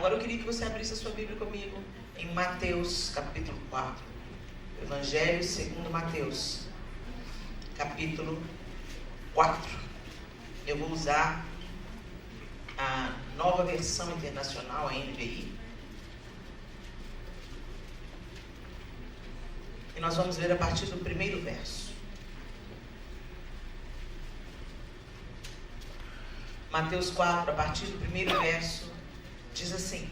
Agora eu queria que você abrisse a sua Bíblia comigo em Mateus capítulo 4. Evangelho segundo Mateus, capítulo 4. Eu vou usar a nova versão internacional, a NVI. E nós vamos ler a partir do primeiro verso. Mateus 4, a partir do primeiro verso, diz assim: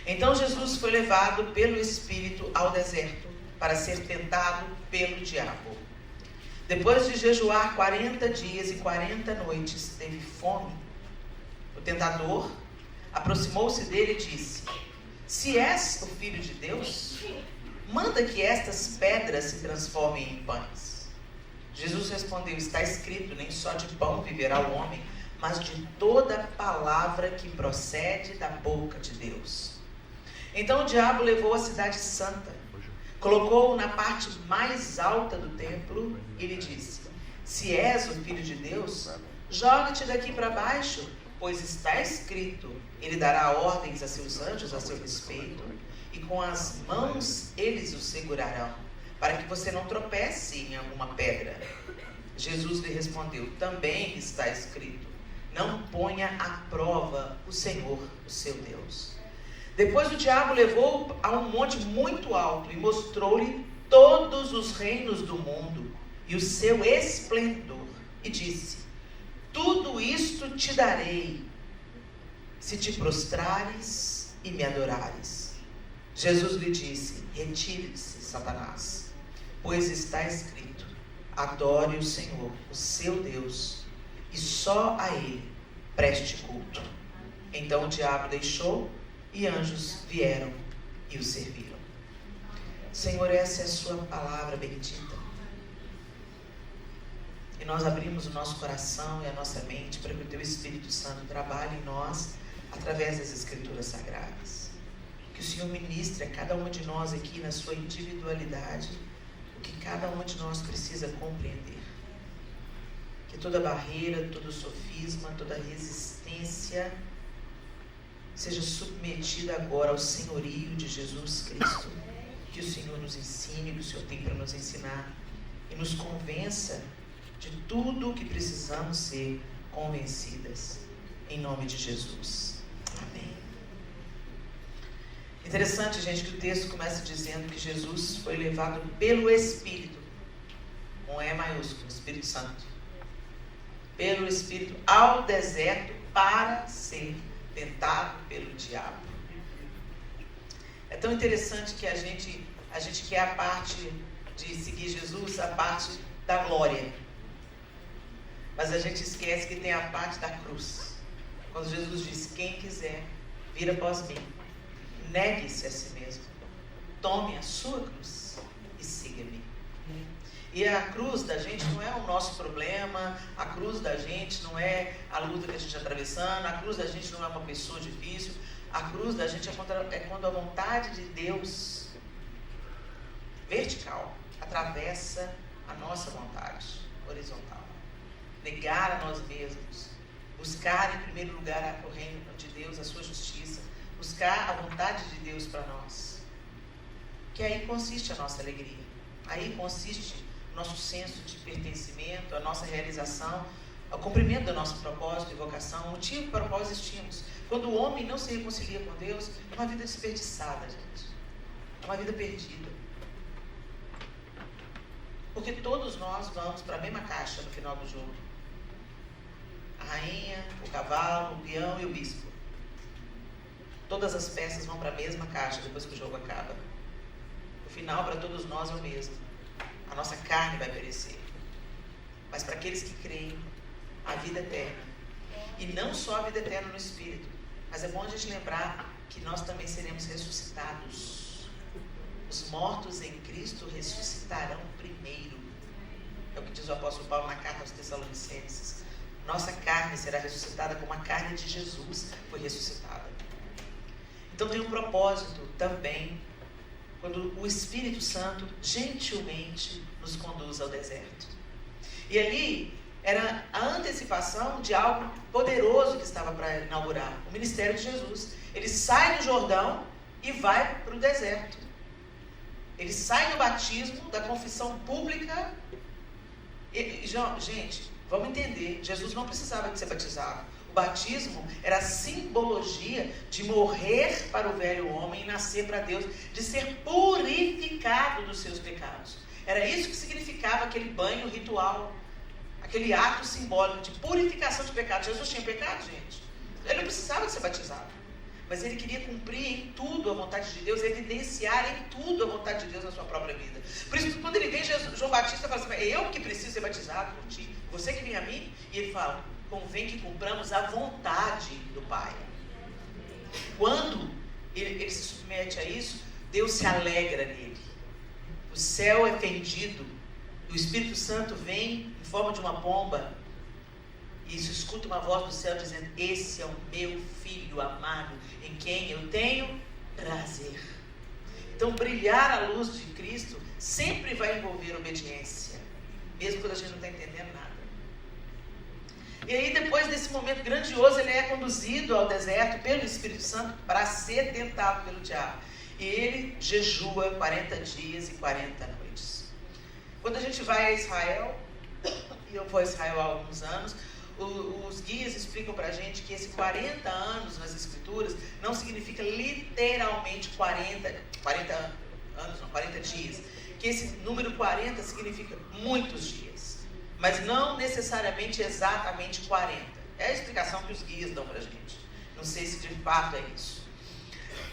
Então Jesus foi levado pelo Espírito ao deserto para ser tentado pelo diabo. Depois de jejuar 40 dias e 40 noites, teve fome. O tentador aproximou-se dele e disse: Se és o Filho de Deus, manda que estas pedras se transformem em pães. Jesus respondeu: Está escrito, nem só de pão viverá o homem, mas de toda palavra que procede da boca de Deus. Então o diabo levou a cidade santa, colocou-o na parte mais alta do templo e lhe disse: Se és o Filho de Deus, joga-te daqui para baixo, pois está escrito, ele dará ordens a seus anjos a seu respeito, e com as mãos eles o segurarão, para que você não tropece em alguma pedra. Jesus lhe respondeu: Também está escrito, não ponha à prova o Senhor, o seu Deus. Depois o diabo levou-o a um monte muito alto e mostrou-lhe todos os reinos do mundo e o seu esplendor, e disse: Tudo isto te darei, se te prostrares e me adorares. Jesus lhe disse: Retire-se, Satanás, pois está escrito, adore o Senhor, o seu Deus, e só a Ele preste culto. Então o diabo deixou e anjos vieram e o serviram. Senhor, essa é a sua palavra bendita. E nós abrimos o nosso coração e a nossa mente para que o teu Espírito Santo trabalhe em nós através das Escrituras Sagradas. Que o Senhor ministre a cada um de nós aqui na sua individualidade o que cada um de nós precisa compreender. Que toda barreira, todo sofisma, toda resistência seja submetida agora ao senhorio de Jesus Cristo. Que o Senhor nos ensine, que o Senhor tem para nos ensinar e nos convença de tudo o que precisamos ser convencidas. Em nome de Jesus. Amém. Interessante, gente, que o texto começa dizendo que Jesus foi levado pelo Espírito, com E maiúsculo, Espírito Santo, pelo Espírito ao deserto para ser tentado pelo diabo. É tão interessante que a gente quer a parte de seguir Jesus, a parte da glória, mas a gente esquece que tem a parte da cruz. Quando Jesus diz: Quem quiser vir após mim, negue-se a si mesmo, tome a sua cruz e siga-me. E a cruz da gente não é o nosso problema, a cruz da gente não é a luta que a gente está atravessando, a cruz da gente não é uma pessoa difícil, a cruz da gente é quando a vontade de Deus vertical atravessa a nossa vontade horizontal. Negar a nós mesmos, buscar em primeiro lugar o reino de Deus, a sua justiça, buscar a vontade de Deus para nós, que aí consiste a nossa alegria, aí consiste o nosso senso de pertencimento, a nossa realização, o cumprimento do nosso propósito e vocação, o motivo para o qual existimos. Quando o homem não se reconcilia com Deus, é uma vida desperdiçada, gente, é uma vida perdida, porque todos nós vamos para a mesma caixa no final do jogo. A rainha, o cavalo, o peão e o bispo. Todas as peças vão para a mesma caixa depois que o jogo acaba. O final para todos nós é o mesmo. A nossa carne vai perecer. Mas para aqueles que creem, a vida eterna. E não só a vida eterna no Espírito, mas é bom a gente lembrar que nós também seremos ressuscitados. Os mortos em Cristo ressuscitarão primeiro. É o que diz o apóstolo Paulo na carta aos Tessalonicenses. Nossa carne será ressuscitada como a carne de Jesus foi ressuscitada. Então tem um propósito também, quando o Espírito Santo gentilmente nos conduz ao deserto. E ali, era a antecipação de algo poderoso que estava para inaugurar, o ministério de Jesus. Ele sai do Jordão e vai para o deserto. Ele sai do batismo, da confissão pública. Gente, vamos entender, Jesus não precisava de ser batizado. O batismo era a simbologia de morrer para o velho homem e nascer para Deus, de ser purificado dos seus pecados. Era isso que significava aquele banho ritual, aquele ato simbólico de purificação de pecados. Jesus tinha pecado, gente. Ele não precisava de ser batizado. Mas ele queria cumprir em tudo a vontade de Deus, evidenciar em tudo a vontade de Deus na sua própria vida. Por isso, quando ele vem, João Batista fala assim: é eu que preciso ser batizado por ti, você que vem a mim. E ele fala: convém que cumpramos a vontade do Pai. Quando ele se submete a isso, Deus se alegra nele. O céu é fendido, o Espírito Santo vem em forma de uma pomba, e se escuta uma voz do céu dizendo: esse é o meu filho amado, em quem eu tenho prazer. Então, brilhar a luz de Cristo sempre vai envolver obediência, mesmo quando a gente não está entendendo nada. E aí, depois desse momento grandioso, ele é conduzido ao deserto pelo Espírito Santo para ser tentado pelo diabo. E ele jejua 40 dias e 40 noites. Quando a gente vai a Israel, e eu vou a Israel há alguns anos, os guias explicam pra gente que esse 40 anos nas escrituras não significa literalmente 40 anos, não, 40 dias. Que esse número 40 significa muitos dias, mas não necessariamente exatamente 40. É a explicação que os guias dão pra gente. Não sei se de fato é isso.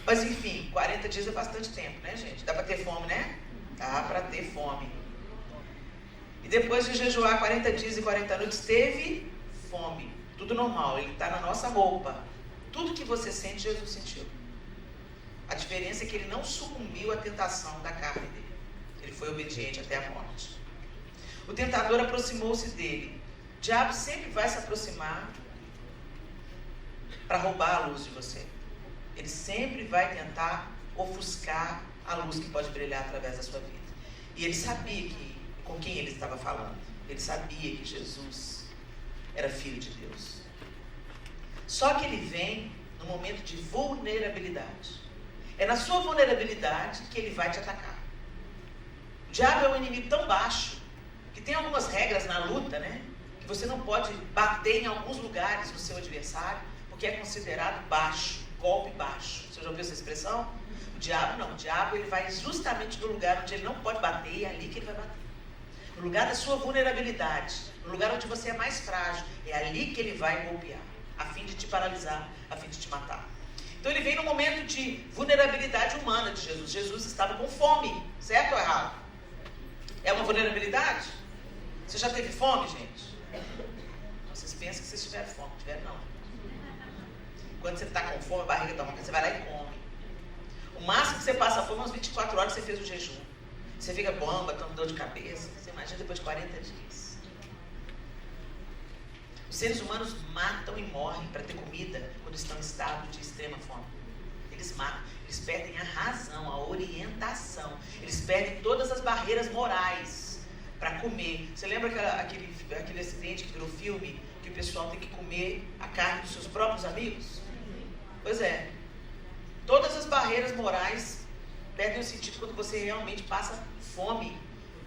Mas enfim, 40 dias é bastante tempo, né, gente? Dá pra ter fome, né? Dá pra ter fome. E depois de jejuar 40 dias e 40 noites, teve fome. Tudo normal, ele está na nossa roupa. Tudo que você sente, Jesus sentiu. A diferença é que ele não sucumbiu à tentação da carne dele. Ele foi obediente até a morte. O tentador aproximou-se dele. O diabo sempre vai se aproximar para roubar a luz de você. Ele sempre vai tentar ofuscar a luz que pode brilhar através da sua vida. E ele sabia com quem ele estava falando. Ele sabia que Jesus era filho de Deus. Só que ele vem no momento de vulnerabilidade. É na sua vulnerabilidade que ele vai te atacar. O diabo é um inimigo tão baixo que tem algumas regras na luta, né? Que você não pode bater em alguns lugares no seu adversário, porque é considerado baixo, golpe baixo. Você já ouviu essa expressão? O diabo não. O diabo ele vai justamente no lugar onde ele não pode bater, e é ali que ele vai bater. No lugar da sua vulnerabilidade, no lugar onde você é mais frágil, é ali que ele vai golpear, a fim de te paralisar, a fim de te matar. Então ele vem no momento de vulnerabilidade humana de Jesus. Jesus estava com fome, certo ou errado? É uma vulnerabilidade? Você já teve fome, gente? Vocês pensam que vocês tiveram fome, não tiveram não. Quando você está com fome, a barriga está marcando, você vai lá e come. O máximo que você passa fome é umas 24 horas que você fez o jejum. Você fica bomba, toma dor de cabeça. Você imagina depois de 40 dias. Os seres humanos matam e morrem para ter comida quando estão em estado de extrema fome. Eles matam, eles perdem a razão, a orientação. Eles perdem todas as barreiras morais para comer. Você lembra aquele acidente que virou filme, que o pessoal tem que comer a carne dos seus próprios amigos? Pois é. Todas as barreiras morais perdem o sentido quando você realmente passa fome.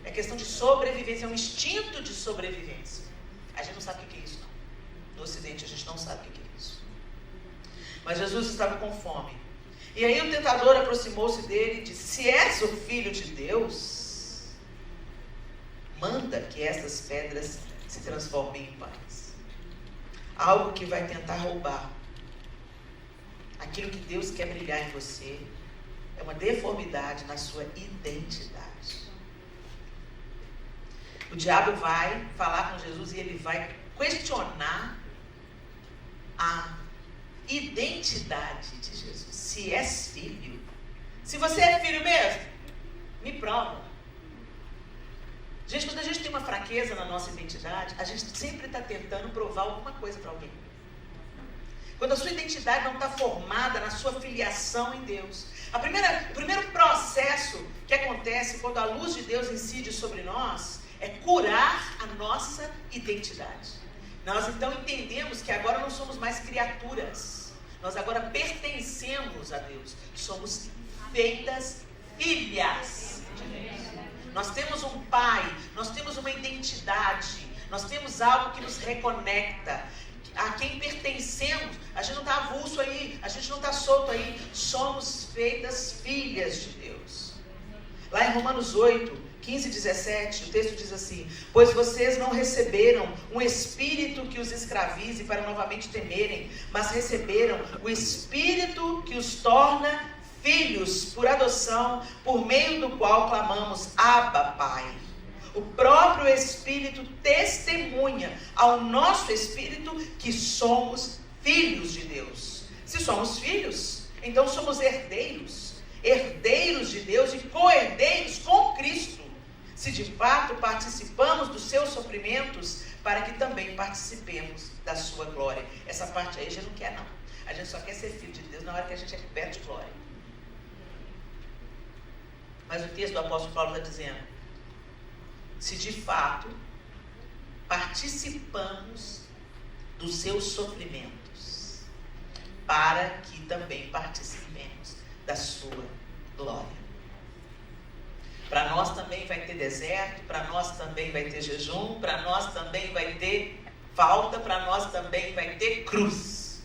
É questão de sobrevivência, é um instinto de sobrevivência. A gente não sabe o que é isso, não. No Ocidente a gente não sabe o que é isso. Mas Jesus estava com fome. E aí o tentador aproximou-se dele e disse: se és o filho de Deus, manda que essas pedras se transformem em pães. Algo que vai tentar roubar aquilo que Deus quer brilhar em você. É uma deformidade na sua identidade. O diabo vai falar com Jesus e ele vai questionar a identidade de Jesus. Se és filho, se você é filho mesmo, me prova. Gente, quando a gente tem uma fraqueza na nossa identidade, a gente sempre está tentando provar alguma coisa para alguém. Quando a sua identidade não está formada na sua filiação em Deus. O primeiro processo que acontece quando a luz de Deus incide sobre nós é curar a nossa identidade. Nós então entendemos que agora não somos mais criaturas. Nós agora pertencemos a Deus. Somos feitas filhas de Deus. Nós temos um pai, nós temos uma identidade, nós temos algo que nos reconecta. A quem pertencemos, a gente não está avulso aí, a gente não está solto aí. Somos feitas filhas de Deus. Lá em Romanos 8, 15 e 17, o texto diz assim: pois vocês não receberam um espírito que os escravize para novamente temerem, mas receberam o espírito que os torna filhos por adoção, por meio do qual clamamos, Abba, Pai. O próprio Espírito testemunha ao nosso espírito que somos filhos de Deus. Se somos filhos, então somos herdeiros, herdeiros de Deus e co-herdeiros com Cristo. Se de fato participamos dos seus sofrimentos, para que também participemos da sua glória. Essa parte aí a gente não quer não. A gente só quer ser filho de Deus na hora que a gente é coberto de glória. Mas o texto do apóstolo Paulo está dizendo: se de fato participamos dos seus sofrimentos, para que também participemos da sua glória. Para nós também vai ter deserto, para nós também vai ter jejum, para nós também vai ter falta, para nós também vai ter cruz.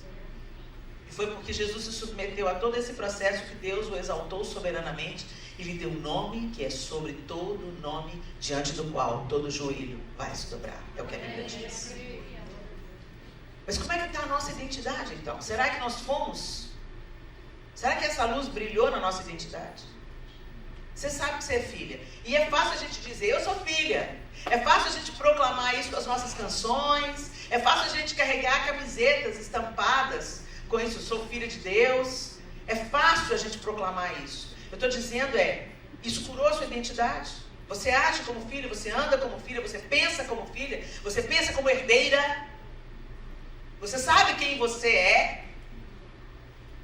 E foi porque Jesus se submeteu a todo esse processo que Deus o exaltou soberanamente e lhe deu um nome que é sobre todo nome, diante do qual todo joelho vai se dobrar. É o que a Bíblia diz. Mas como é que está a nossa identidade então? Será que nós fomos? Será que essa luz brilhou na nossa identidade? Você sabe que você é filha. E é fácil a gente dizer, eu sou filha. É fácil a gente proclamar isso com as nossas canções. É fácil a gente carregar camisetas estampadas com isso, eu sou filha de Deus. É fácil a gente proclamar isso. Eu estou dizendo isso curou a sua identidade. Você age como filha, você anda como filha, você pensa como filha, você pensa como herdeira. Você sabe quem você é?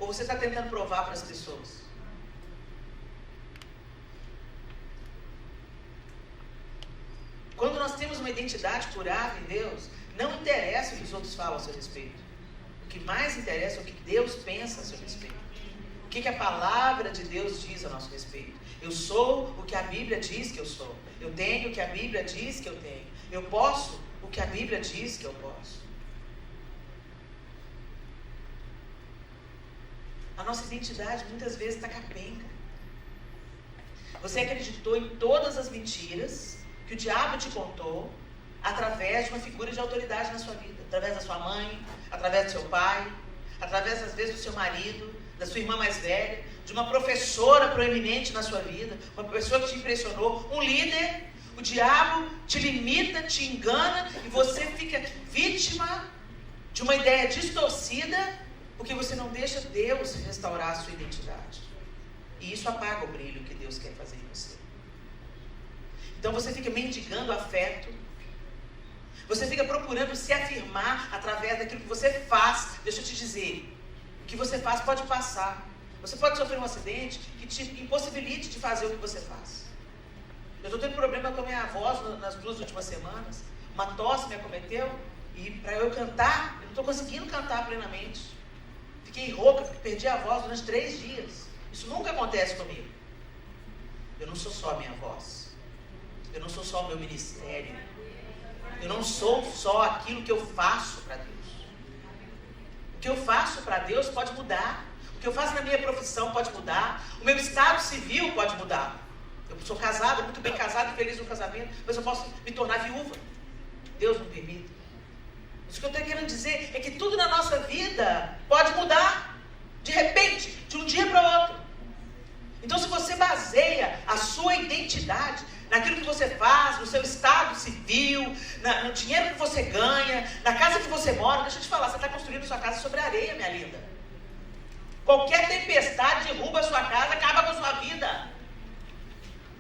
Ou você está tentando provar para as pessoas? Quando nós temos uma identidade curada em Deus, não interessa o que os outros falam a seu respeito. O que mais interessa é o que Deus pensa a seu respeito. O que a palavra de Deus diz a nosso respeito. Eu sou o que a Bíblia diz que eu sou. Eu tenho o que a Bíblia diz que eu tenho. Eu posso o que a Bíblia diz que eu posso. A nossa identidade muitas vezes está capenga. Você acreditou em todas as mentiras que o diabo te contou através de uma figura de autoridade na sua vida. Através da sua mãe, através do seu pai, através às vezes do seu marido, da sua irmã mais velha, de uma professora proeminente na sua vida, uma pessoa que te impressionou, um líder. O diabo te limita, te engana e você fica vítima de uma ideia distorcida porque você não deixa Deus restaurar a sua identidade. E isso apaga o brilho que Deus quer fazer em você. Então você fica mendigando afeto. Você fica procurando se afirmar através daquilo que você faz. Deixa eu te dizer, o que você faz pode passar. Você pode sofrer um acidente que te impossibilite de fazer o que você faz. Eu estou tendo problema com a minha voz nas 2 últimas semanas. Uma tosse me acometeu e para eu cantar, eu não estou conseguindo cantar plenamente. Fiquei rouca, perdi a voz durante 3 dias. Isso nunca acontece comigo. Eu não sou só a minha voz. Eu não sou só o meu ministério. Eu não sou só aquilo que eu faço para Deus. O que eu faço para Deus pode mudar. O que eu faço na minha profissão pode mudar. O meu estado civil pode mudar. Eu sou casada, muito bem casada e feliz no casamento, mas eu posso me tornar viúva. Deus não permite. Isso que eu estou querendo dizer é que tudo na nossa vida pode mudar. De repente, de um dia para o outro. Então se você baseia a sua identidade naquilo que você faz, no seu estado civil, no dinheiro que você ganha, na casa que você mora, deixa eu te falar, você está construindo sua casa sobre areia, minha linda. Qualquer tempestade derruba a sua casa, acaba com a sua vida.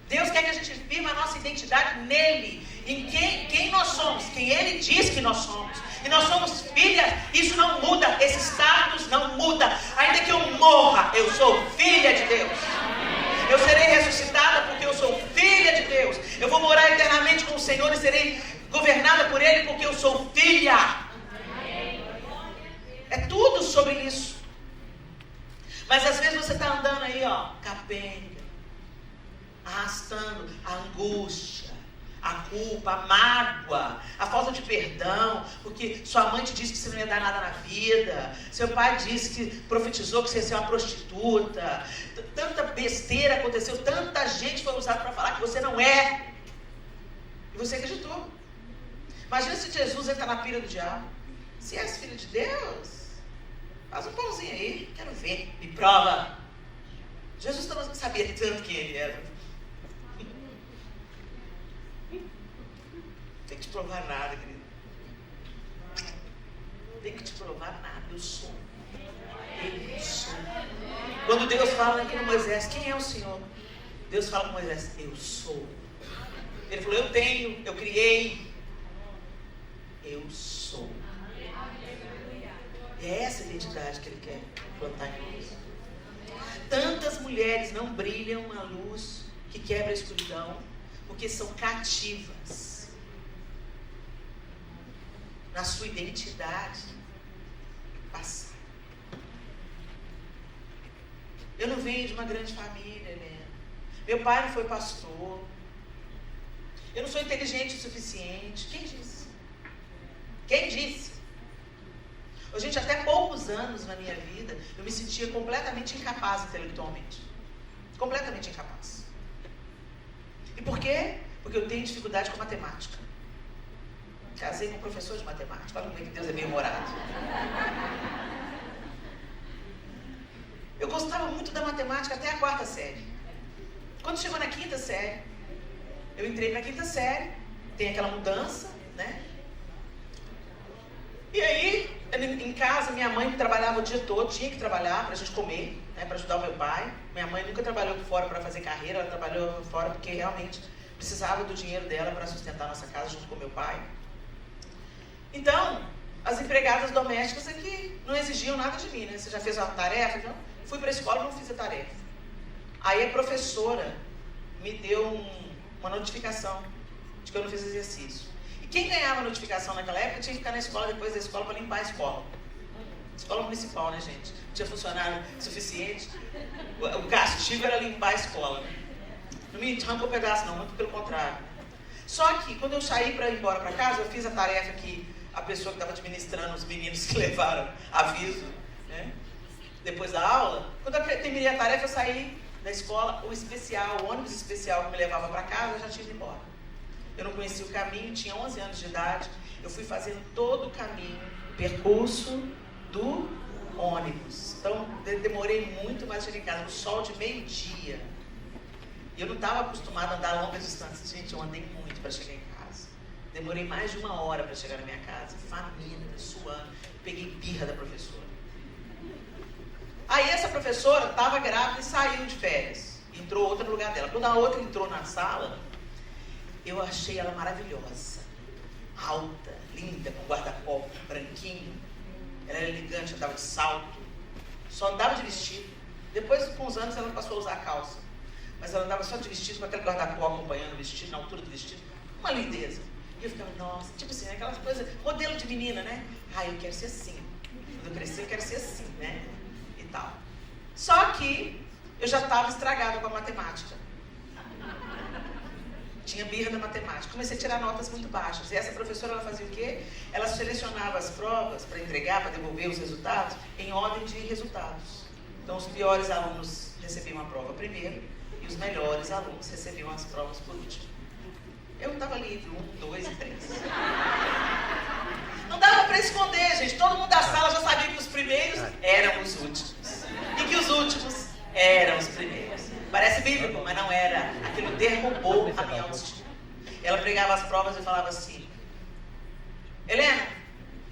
Deus quer que a gente firme a nossa identidade nele, em quem nós somos, quem ele diz que nós somos. E nós somos filhas, isso não muda, esse status não muda. Ainda que eu morra, eu sou filha de Deus. Eu serei ressuscitada porque eu sou filha de Deus. Eu vou morar eternamente com o Senhor e serei governada por Ele porque eu sou filha. É tudo sobre isso. Mas às vezes você está andando aí, ó, capenga, arrastando a angústia, a culpa, a mágoa, a falta de perdão, porque sua mãe te disse que você não ia dar nada na vida, seu pai disse que profetizou que você ia ser uma prostituta, tanta besteira aconteceu, tanta gente foi usada para falar que você não é, e você acreditou. Imagina se Jesus entra na pira do diabo. Se és filho de Deus, faz um pãozinho aí, quero ver, me prova. Jesus não sabia tanto quem ele era. Tem que te provar nada, querido. Tem que te provar nada. Eu sou. Eu sou. Quando Deus fala aqui no Moisés, quem é o Senhor? Deus fala com Moisés, eu sou. Ele falou, eu tenho, eu criei. Eu sou. É essa identidade que Ele quer plantar em nós. Tantas mulheres não brilham a luz que quebra a escuridão, porque são cativas na sua identidade passada. Eu não venho de uma grande família, Helena. Meu pai não foi pastor. Eu não sou inteligente o suficiente. Quem disse? Quem disse? Gente, até poucos anos na minha vida, eu me sentia completamente incapaz intelectualmente. Completamente incapaz. E por quê? Porque eu tenho dificuldade com matemática. Casei com um professor de matemática. Olha como é que Deus é bem-humorado. Eu gostava muito da matemática até a 4ª série. Quando chegou na 5ª série, eu entrei para a 5ª série, tem aquela mudança, né? E aí, em casa, minha mãe trabalhava o dia todo, tinha que trabalhar para a gente comer, né, para ajudar o meu pai. Minha mãe nunca trabalhou fora para fazer carreira, ela trabalhou fora porque realmente precisava do dinheiro dela para sustentar a nossa casa junto com o meu pai. Então, as empregadas domésticas aqui não exigiam nada de mim, né? Você já fez uma tarefa? Então, fui para a escola e não fiz a tarefa. Aí a professora me deu uma notificação de que eu não fiz exercício. E quem ganhava notificação naquela época tinha que ficar na escola depois da escola para limpar a escola. Escola municipal, né, gente? Não tinha funcionário suficiente. O castigo era limpar a escola. Não me arrancou pedaço não, muito pelo contrário. Só que quando eu saí para ir embora para casa, eu fiz a tarefa que a pessoa que estava administrando os meninos que levaram aviso, né? Depois da aula, quando eu terminei a tarefa, eu saí da escola, o ônibus especial que me levava para casa, eu já tinha ido embora. Eu não conhecia o caminho, tinha 11 anos de idade, eu fui fazendo todo o caminho, percurso do ônibus. Então, demorei muito, mas cheguei em casa, no sol de meio-dia. E eu não estava acostumada a andar longas distâncias. Gente, eu andei muito para chegar em casa. Demorei mais de 1 hora para chegar na minha casa, faminta, suando. Peguei birra da professora. Aí essa professora estava grávida e saiu de férias. Entrou outra no lugar dela. Quando a outra entrou na sala, eu achei ela maravilhosa. Alta, linda, com guarda-copo branquinho. Ela era elegante, andava de salto. Só andava de vestido. Depois, com os anos, ela passou a usar calça. Mas ela andava só de vestido, com aquele guarda-copo acompanhando o vestido, na altura do vestido. Uma lindeza. E eu ficava, nossa, tipo assim, aquelas coisas, modelo de menina, né? Ah, eu quero ser assim. Quando eu crescer, eu quero ser assim, né? E tal. Só que eu já estava estragada com a matemática. Tinha birra da matemática. Comecei a tirar notas muito baixas. E essa professora, ela fazia o quê? Ela selecionava as provas para entregar, para devolver os resultados, em ordem de resultados. Então, os piores alunos recebiam a prova primeiro e os melhores alunos recebiam as provas por último. Eu estava livre, 1, 2 e 3. Não dava para esconder, gente. Todo mundo da sala já sabia que os primeiros eram os últimos. E que os últimos eram os primeiros. Parece bíblico, mas não era. Aquilo derrubou a minha autoestima. Ela pregava as provas e falava assim, Helena,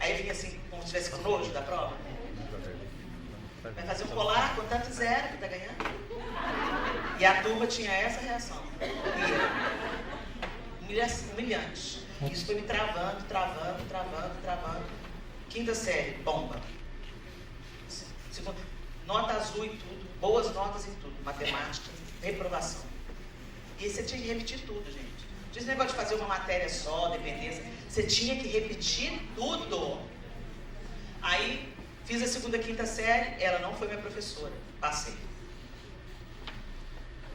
aí vinha assim, como se estivesse com nojo da prova. Vai fazer um colar com tanto zero que está ganhando. E a turma tinha essa reação. Humilhante. Isso foi me travando. 5ª série, bomba. Nota azul em tudo, boas notas em tudo. Matemática, reprovação. E você tinha que repetir tudo, gente. Diz negócio de fazer uma matéria só, dependência. Você tinha que repetir tudo. Aí, fiz a 2ª, 5ª série, ela não foi minha professora. Passei.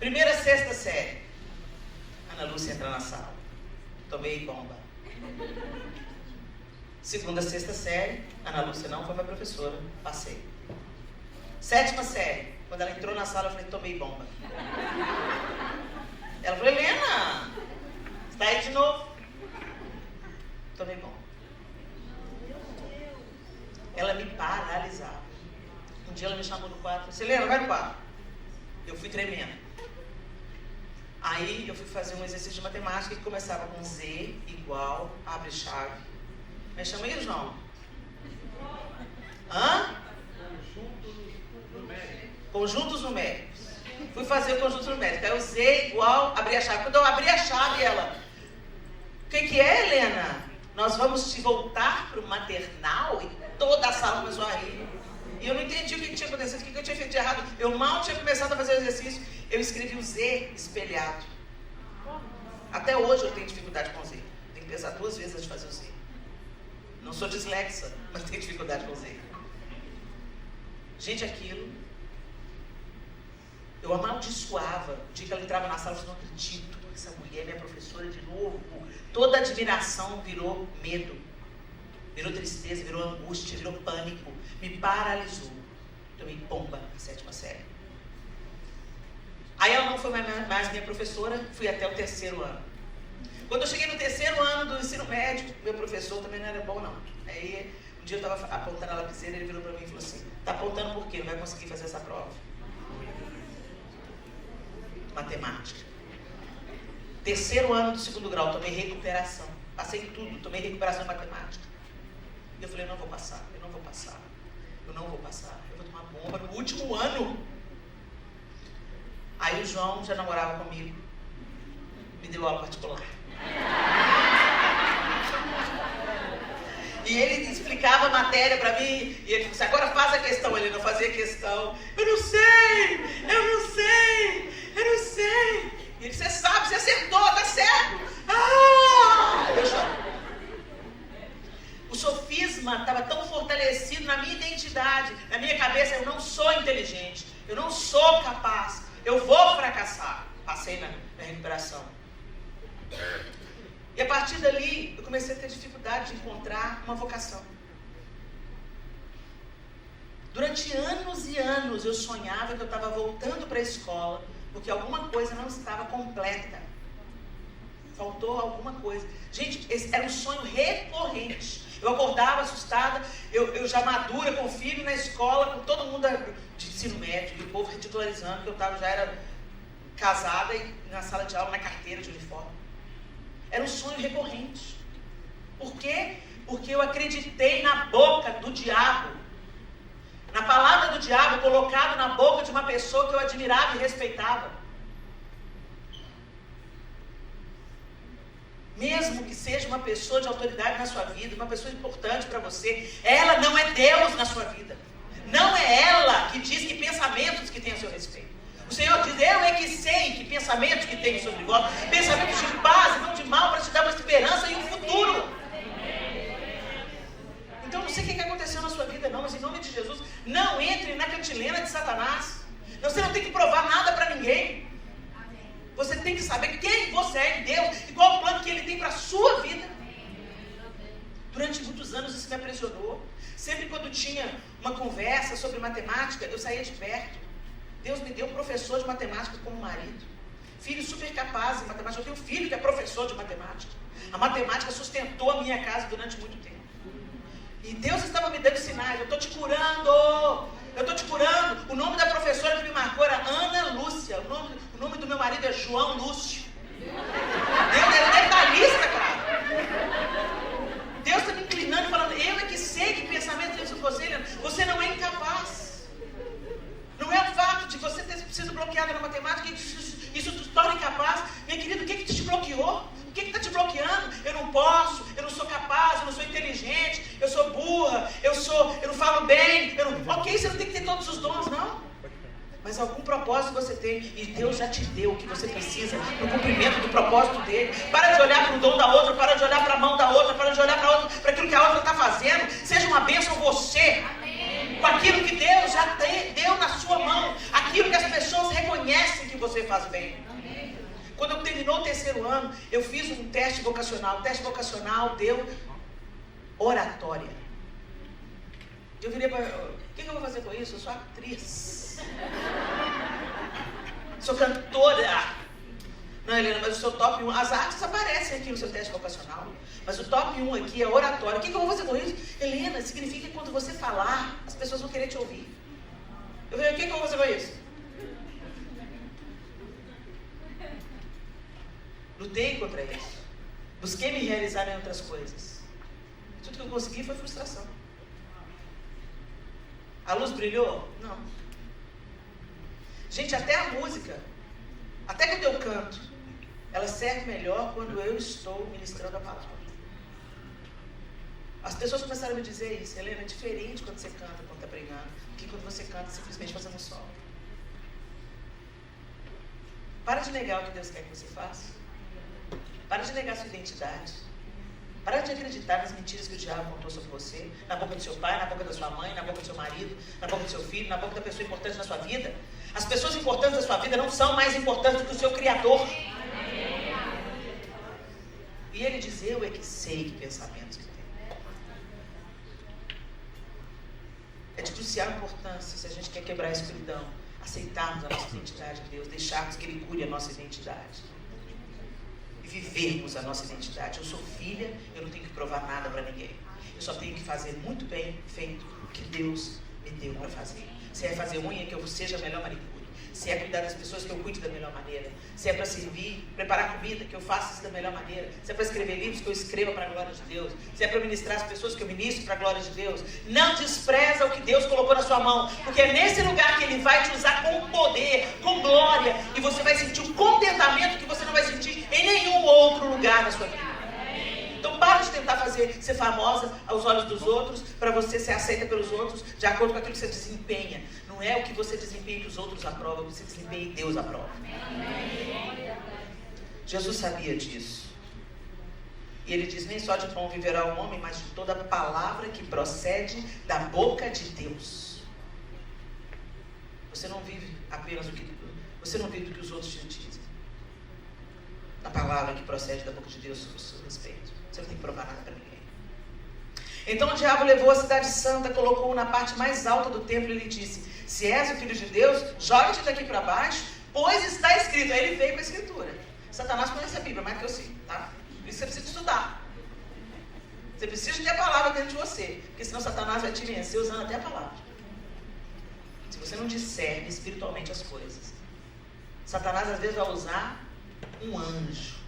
1ª, 6ª série. Ana Lúcia entra na sala. Tomei bomba. 2ª, 6ª série, Ana Lúcia não foi minha professora. Passei. 7ª série. Quando ela entrou na sala, eu falei, tomei bomba. Ela falou, Helena, você tá aí de novo? Tomei bomba. Ela me paralisava. Um dia ela me chamou no quarto e disse, Helena, vai no quarto. Eu fui tremendo. Aí eu fui fazer um exercício de matemática que começava com Z igual, abre chave. Me chama aí, João. Hã? Conjuntos numéricos. Fui fazer o conjunto numérico. Aí o Z igual, abri a chave. Quando eu abri a chave, ela... O que é, Helena? Nós vamos te voltar para o maternal? E toda a sala começou a rir. E eu não entendi o que tinha acontecido, o que eu tinha feito de errado. Eu mal tinha começado a fazer o exercício. Eu escrevi o Z espelhado. Até hoje eu tenho dificuldade com o Z. Tenho que pensar 2 vezes antes de fazer o Z. Não sou dislexa, mas tenho dificuldade com o Z. Gente, aquilo... Eu amaldiçoava. O dia que ela entrava na sala, eu falei, não acredito, essa mulher é minha professora de novo. Toda admiração virou medo, virou tristeza, virou angústia, virou pânico. Me paralisou. Tomei bomba na 7ª série. Aí ela não foi mais minha professora, fui até o 3º ano. Quando eu cheguei no 3º ano do ensino médio, meu professor também não era bom, não. Aí, um dia eu estava apontando a lapiseira, ele virou para mim e falou assim, tá apontando por quê? Não vai conseguir fazer essa prova. Matemática. 3º ano do 2º grau, tomei recuperação. Passei tudo, tomei recuperação em matemática. E eu falei, eu não vou passar, eu não vou passar, eu não vou passar, eu vou tomar bomba no último ano. Aí o João já namorava comigo, me deu aula particular. E ele explicava a matéria para mim, e ele disse, agora faz a questão. Ele não fazia questão. Eu não sei, eu não sei, eu não sei. E ele disse, você sabe, você acertou, tá certo. Eu choro. O sofisma estava tão fortalecido na minha identidade, na minha cabeça, eu não sou inteligente, eu não sou capaz, eu vou fracassar. Passei na recuperação. E a partir dali, eu comecei a ter dificuldade de encontrar uma vocação. Durante anos e anos, eu sonhava que eu estava voltando para a escola, porque alguma coisa não estava completa. Faltou alguma coisa. Gente, esse era um sonho recorrente. Eu acordava assustada, eu já madura, com filho na escola, com todo mundo de ensino médio, e o povo ridicularizando que eu já era casada e na sala de aula, na carteira de uniforme. Era um sonho recorrente. Por quê? Porque eu acreditei na boca do diabo. Na palavra do diabo colocado na boca de uma pessoa que eu admirava e respeitava. Mesmo que seja uma pessoa de autoridade na sua vida, uma pessoa importante para você, ela não é Deus na sua vida. Não é ela que diz que pensamentos que tem a seu respeito. O Senhor diz, eu é que sei que pensamentos que tenho sobre vós, pensamentos de paz e não de mal, para te dar uma esperança e um futuro. Então, não sei o que aconteceu na sua vida não, mas em nome de Jesus, não entre na cantilena de Satanás. Você não tem que provar nada para ninguém. Você tem que saber quem você é em Deus e qual o plano que Ele tem para a sua vida. Durante muitos anos isso me aprisionou. Sempre quando tinha uma conversa sobre matemática, eu saía de perto. Deus me deu um professor de matemática como marido. Filho super capaz em matemática. Eu tenho um filho que é professor de matemática. A matemática sustentou a minha casa durante muito tempo. E Deus estava me dando sinais. Eu estou te curando. Eu estou te curando. O nome da professora que me marcou era Ana Lúcia. O nome do meu marido é João Lúcio. Deus é detalhista, cara. Deus está me inclinando e falando, eu é que sei que pensamento tem sobre você, Helena. Você não é incapaz. Não é o fato de você ter sido bloqueada na matemática que isso te torna incapaz. Minha querida, o que te bloqueou? O que está te bloqueando? Eu não posso, eu não sou capaz, eu não sou inteligente, eu sou burra, eu não falo bem. Ok, você não tem que ter todos os dons, não. Mas algum propósito você tem, e Deus já te deu o que você precisa no cumprimento do propósito dele. Para de olhar para o dom da outra, para de olhar para a mão da outra, para de olhar para aquilo que a outra está fazendo. Seja uma bênção você, com aquilo que Deus já deu na sua mão, aquilo que as pessoas reconhecem que você faz bem. Quando eu terminou o terceiro ano, eu fiz um teste vocacional. O teste vocacional deu oratória. Eu virei para... O que eu vou fazer com isso? Eu sou atriz. Sou cantora. Não, Helena, mas o seu top 1... As artes aparecem aqui no seu teste vocacional. Mas o top 1 aqui é oratória. O que eu vou fazer com isso? Helena, significa que quando você falar, as pessoas vão querer te ouvir. Eu falei, o que eu vou fazer com isso? Lutei contra isso. Busquei me realizar em outras coisas. Tudo que eu consegui foi frustração. A luz brilhou? Não. Gente, até a música, até quando eu canto, ela serve melhor quando eu estou ministrando a palavra. As pessoas começaram a me dizer isso. Helena, é diferente quando você canta, quando está pregando, do que quando você canta simplesmente fazendo um solo. Para de negar o que Deus quer que você faça. Para de negar a sua identidade. Para de acreditar nas mentiras que o diabo contou sobre você, na boca do seu pai, na boca da sua mãe, na boca do seu marido, na boca do seu filho, na boca da pessoa importante na sua vida. As pessoas importantes da sua vida não são mais importantes do que o seu Criador. E ele diz, eu é que sei que pensamentos que tem. É de crucial importância, se a gente quer quebrar a escuridão, aceitarmos a nossa identidade em Deus, deixarmos que Ele cure a nossa identidade. Vivermos a nossa identidade. Eu sou filha, eu não tenho que provar nada para ninguém. Eu só tenho que fazer muito bem feito o que Deus me deu para fazer. Se é fazer unha, que eu seja a melhor manicure. Se é cuidar das pessoas, que eu cuide da melhor maneira. Se é para servir, preparar comida, que eu faça isso da melhor maneira. Se é para escrever livros, que eu escreva para a glória de Deus. Se é para ministrar as pessoas, que eu ministre para a glória de Deus. Não despreza o que Deus colocou na sua mão, porque é nesse lugar que Ele vai te usar com poder, com glória, e você vai sentir um contentamento que você não vai sentir em nenhum outro lugar na sua vida. Então para de tentar ser famosa aos olhos dos outros, para você ser aceita pelos outros, de acordo com aquilo que você desempenha. Não é o que você desempenha que os outros aprovam, o que você desempenha e Deus aprova. Jesus sabia disso. E Ele diz, nem só de pão viverá o homem, mas de toda palavra que procede da boca de Deus. Você não vive apenas do que... Você não vive do que os outros te dizem. A palavra que procede da boca de Deus sobre o seu respeito. Você não tem que provar nada para ninguém. Então o diabo levou a cidade santa, colocou-o na parte mais alta do templo e lhe disse, se és o filho de Deus, joga-te daqui para baixo, pois está escrito. Aí ele veio com a escritura. Satanás conhece a Bíblia mais do que eu sei, tá? Por isso você precisa estudar. Você precisa ter a palavra dentro de você, porque senão Satanás vai te vencer usando até a palavra. Se você não discerne espiritualmente as coisas, Satanás às vezes vai usar um anjo.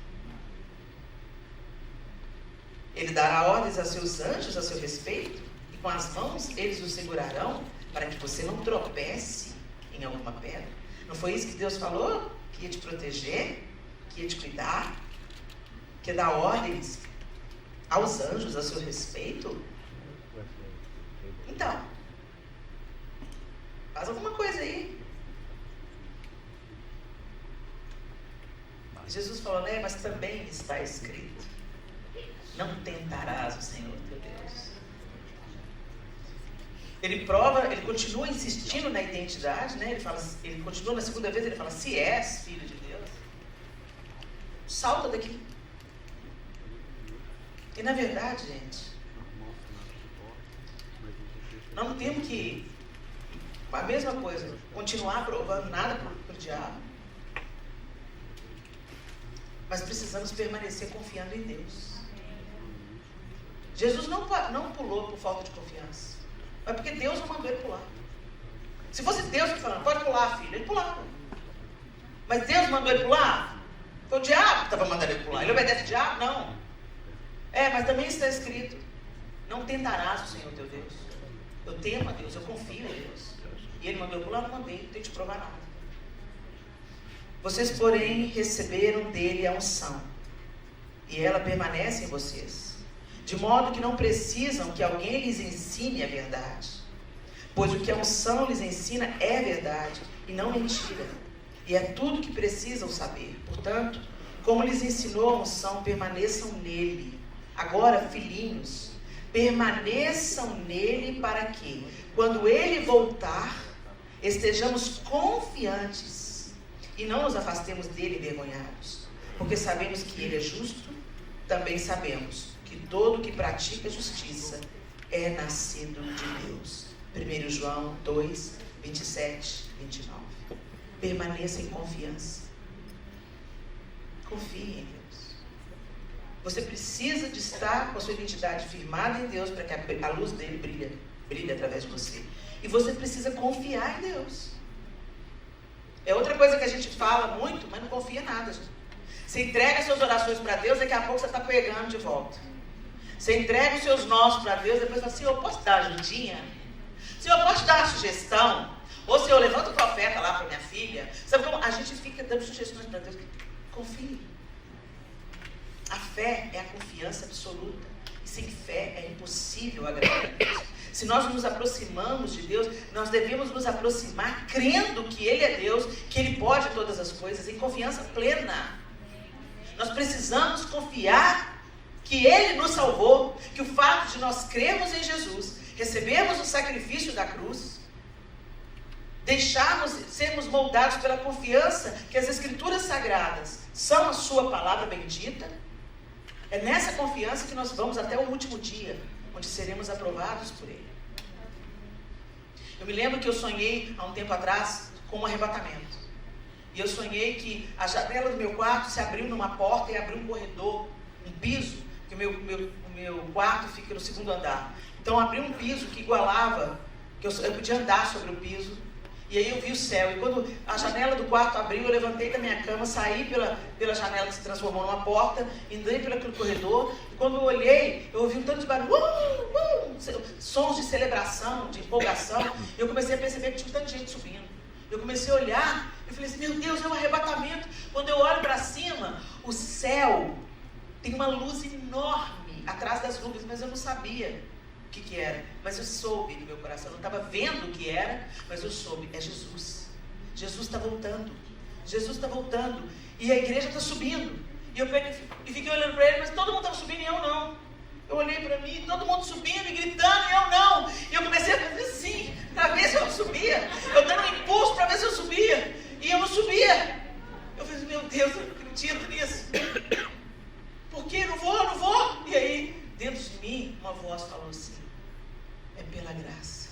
Ele dará ordens a seus anjos a seu respeito, e com as mãos eles o segurarão, para que você não tropece em alguma pedra. Não foi isso que Deus falou? Que ia te proteger, que ia te cuidar, que ia dar ordens aos anjos a seu respeito? Então, faz alguma coisa aí. Jesus falou, né? Mas também está escrito, não tentarás o Senhor teu Deus. Ele prova, ele continua insistindo na identidade, né? Ele continua na segunda vez, ele fala, se és filho de Deus, salta daqui. E na verdade, gente, nós não temos que, a mesma coisa, continuar provando nada para o diabo. Mas precisamos permanecer confiando em Deus. Jesus não pulou por falta de confiança, mas porque Deus não mandou ele pular. Se fosse Deus que falando, pode pular, filho, ele pulava. Mas Deus mandou ele pular? Foi o diabo que estava mandando ele pular. Ele obedece o diabo? Não. Mas também está escrito, não tentarás o Senhor teu Deus. Eu temo a Deus, eu confio em Deus. E ele mandou eu pular, não mandei, não tenho que te provar nada. Vocês, porém, receberam dele a unção, e ela permanece em vocês, de modo que não precisam que alguém lhes ensine a verdade. Pois o que a unção lhes ensina é verdade e não mentira. E é tudo que precisam saber. Portanto, como lhes ensinou a unção, permaneçam nele. Agora, filhinhos, permaneçam nele para que, quando ele voltar, estejamos confiantes e não nos afastemos dele envergonhados. Porque sabemos que ele é justo, também sabemos que todo que pratica justiça é nascido de Deus. 1 João 2, 27, 29. Permaneça em confiança. Confie em Deus. Você precisa de estar com a sua identidade firmada em Deus para que a luz dele brilhe através de você. E você precisa confiar em Deus. É outra coisa que a gente fala muito, mas não confia em nada, gente. Você entrega suas orações para Deus, daqui a pouco você está pegando de volta. Você entrega os seus nós para Deus, depois fala assim, eu posso dar ajudinha? Senhor, eu posso dar uma sugestão? Ou Senhor, levanta o profeta lá para minha filha. Sabe como a gente fica dando sugestões para Deus? Confie. A fé é a confiança absoluta. E sem fé é impossível agradar a Deus. Se nós nos aproximamos de Deus, nós devemos nos aproximar crendo que Ele é Deus, que Ele pode todas as coisas, em confiança plena. Nós precisamos confiar que Ele nos salvou, que o fato de nós crermos em Jesus, recebermos o sacrifício da cruz, deixarmos sermos moldados pela confiança que as Escrituras Sagradas são a sua palavra bendita, é nessa confiança que nós vamos até o último dia, onde seremos aprovados por Ele. Eu me lembro que eu sonhei, há um tempo atrás, com um arrebatamento. E eu sonhei que a janela do meu quarto se abriu numa porta e abriu um corredor, um piso, que o meu quarto fica no segundo andar. Então abriu um piso que igualava, que eu podia andar sobre o piso. E aí eu vi o céu. E quando a janela do quarto abriu, eu levantei da minha cama, saí pela janela que se transformou numa porta, andei pelo corredor. E quando eu olhei, eu ouvi um tanto de barulho, sons de celebração, de empolgação. E eu comecei a perceber que tinha tanta gente subindo. Eu comecei a olhar, eu falei assim, meu Deus, é um arrebatamento. Quando eu olho para cima, o céu tem uma luz enorme atrás das nuvens, mas eu não sabia o que era. Mas eu soube no meu coração, eu não estava vendo o que era, mas eu soube, é Jesus. Jesus está voltando. Jesus está voltando. E a igreja está subindo. E eu fiquei olhando para ele, mas todo mundo estava subindo e eu não. Eu olhei para mim, todo mundo subindo e gritando e eu não. E eu comecei a fazer assim, para ver se eu subia. Eu dando um impulso para ver se eu subia. E eu não subia. Eu falei, meu Deus, eu não acredito nisso. Por quê? Não vou. E aí, dentro de mim, uma voz falou assim, é pela graça.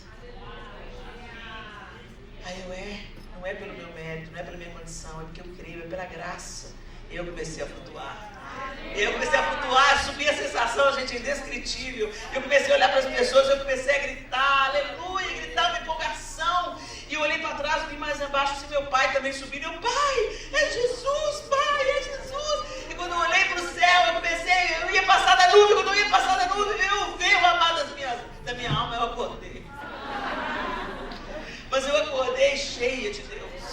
Aí não é pelo meu mérito, não é pela minha condição, é porque eu creio, é pela graça. Eu comecei a flutuar. Subi a sensação, gente, indescritível. Eu comecei a olhar para as pessoas, eu comecei a gritar, aleluia, gritar uma empolgação. E eu olhei para trás, vi mais abaixo, assim, meu pai também subindo. Eu, pai, é Jesus, pai, é Jesus. E quando eu olhei para o céu, eu ia passar da nuvem. Quando eu ia passar da nuvem, eu veio o amado da minha alma, eu acordei. Mas eu acordei cheia de Deus.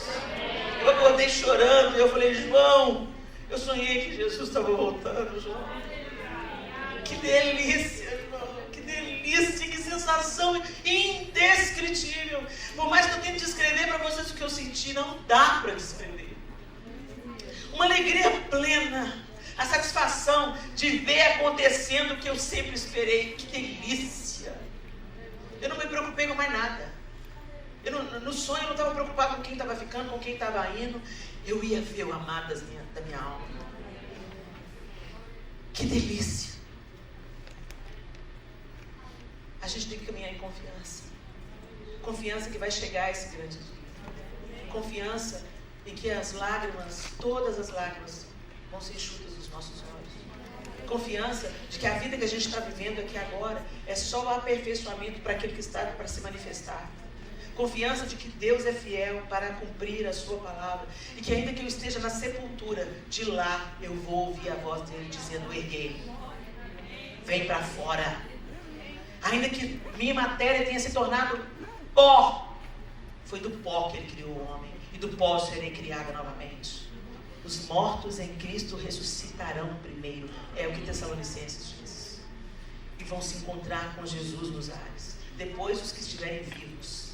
Eu acordei chorando, e eu falei, João, eu sonhei que Jesus estava voltando, João. Que delícia, irmão. Que delícia, que sensação indescritível. Por mais que eu tente descrever para vocês o que eu senti, não dá para descrever. Uma alegria plena. A satisfação de ver acontecendo o que eu sempre esperei. Que delícia. Eu não me preocupei com mais nada. No sonho eu não estava preocupado com quem estava ficando, com quem estava indo. Eu ia ver o amado da minha alma. Que delícia. A gente tem que caminhar em confiança. Confiança que vai chegar esse grande dia. Confiança em que as lágrimas, todas as lágrimas, vão ser enxutas dos nossos olhos. Confiança de que a vida que a gente está vivendo aqui agora é só o aperfeiçoamento para aquele que está para se manifestar. Confiança de que Deus é fiel para cumprir a sua palavra. E que ainda que eu esteja na sepultura, de lá eu vou ouvir a voz dele dizendo, erguei, vem para fora. Ainda que minha matéria tenha se tornado pó, foi do pó que ele criou o homem. E do pó serei criada novamente. Os mortos em Cristo ressuscitarão primeiro. É o que Tessalonicenses diz. E vão se encontrar com Jesus nos ares. depois os que estiverem vivos.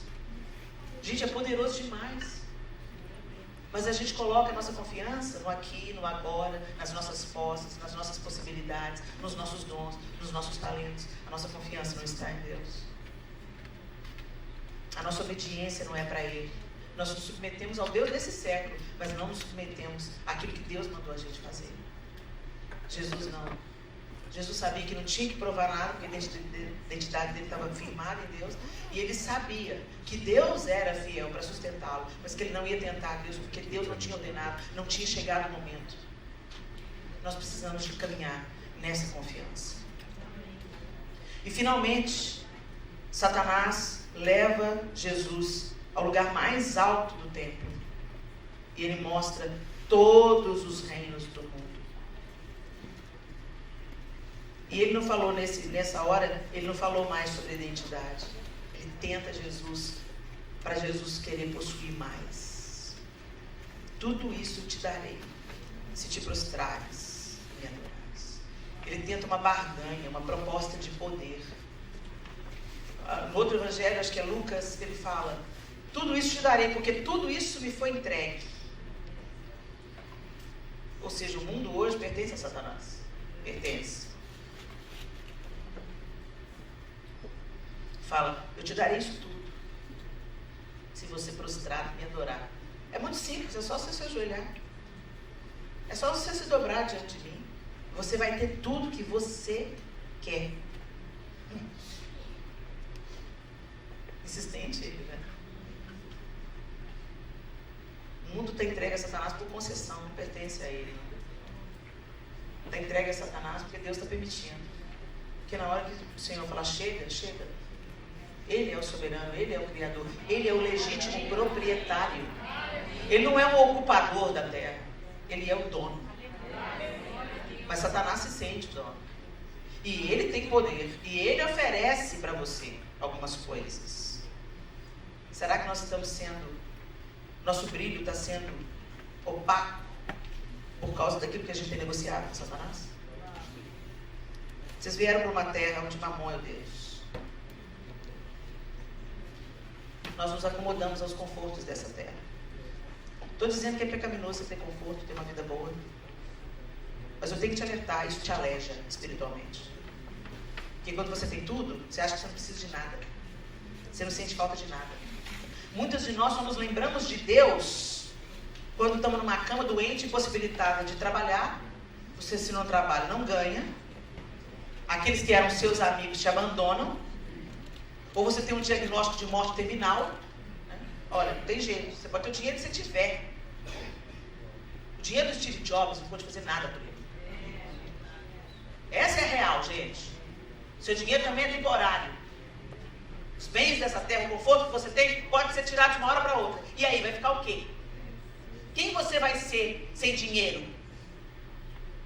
Gente, é poderoso demais. Mas a gente coloca a nossa confiança no aqui, no agora, nas nossas posses, nas nossas possibilidades, nos nossos dons, nos nossos talentos. A nossa confiança não está em Deus. A nossa obediência não é para Ele. Nós nos submetemos ao Deus desse século, mas não nos submetemos àquilo que Deus mandou a gente fazer. Jesus não. Jesus sabia que não tinha que provar nada, porque a identidade dele estava firmada em Deus. E ele sabia que Deus era fiel para sustentá-lo, mas que ele não ia tentar Deus, porque Deus não tinha ordenado, não tinha chegado o momento. Nós precisamos de caminhar nessa confiança. E finalmente, Satanás leva Jesus ao lugar mais alto do templo. E ele mostra todos os reinos do mundo. E ele não falou nessa hora, ele não falou mais sobre identidade. Ele tenta Jesus, para Jesus querer possuir mais. Tudo isso te darei, se te prostrares e me adorares. Ele tenta uma barganha, uma proposta de poder. No outro evangelho, acho que é Lucas, ele fala: tudo isso te darei, porque tudo isso me foi entregue. Ou seja, o mundo hoje pertence a Satanás. Pertence. Fala: eu te darei isso tudo, se você prostrar e me adorar. É muito simples, é só você se ajoelhar. É só você se dobrar diante de mim. Você vai ter tudo que você quer. Insistente ele, né? O mundo está entregue a Satanás por concessão, não pertence a ele. Está entregue a Satanás porque Deus está permitindo. Porque na hora que o Senhor falar chega, chega. Ele é o soberano, Ele é o Criador, Ele é o legítimo proprietário. Ele não é o ocupador da terra, Ele é o dono. Mas Satanás se sente dono. E ele tem poder, e ele oferece para você algumas coisas. Será que nós estamos sendo, nosso brilho está sendo opaco por causa daquilo que a gente tem negociado com Satanás? Vocês vieram para uma terra onde Mamon é o Deus. Nós nos acomodamos aos confortos dessa terra. Estou dizendo que é pecaminoso você ter conforto, ter uma vida boa. Mas eu tenho que te alertar, isso te aleja espiritualmente. Porque quando você tem tudo, você acha que você não precisa de nada. Você não sente falta de nada. Muitos de nós só nos lembramos de Deus quando estamos numa cama doente, impossibilitada de trabalhar. Você, se não trabalha, não ganha. Aqueles que eram seus amigos te abandonam. Ou você tem um diagnóstico de morte terminal. Né? Olha, não tem jeito. Você pode ter o dinheiro que você tiver. O dinheiro do Steve Jobs não pode fazer nada por ele. Essa é a real, gente. Seu dinheiro também é temporário. Os bens dessa terra, o conforto que você tem, pode ser tirado de uma hora para outra. E aí, vai ficar o quê? Quem você vai ser sem dinheiro?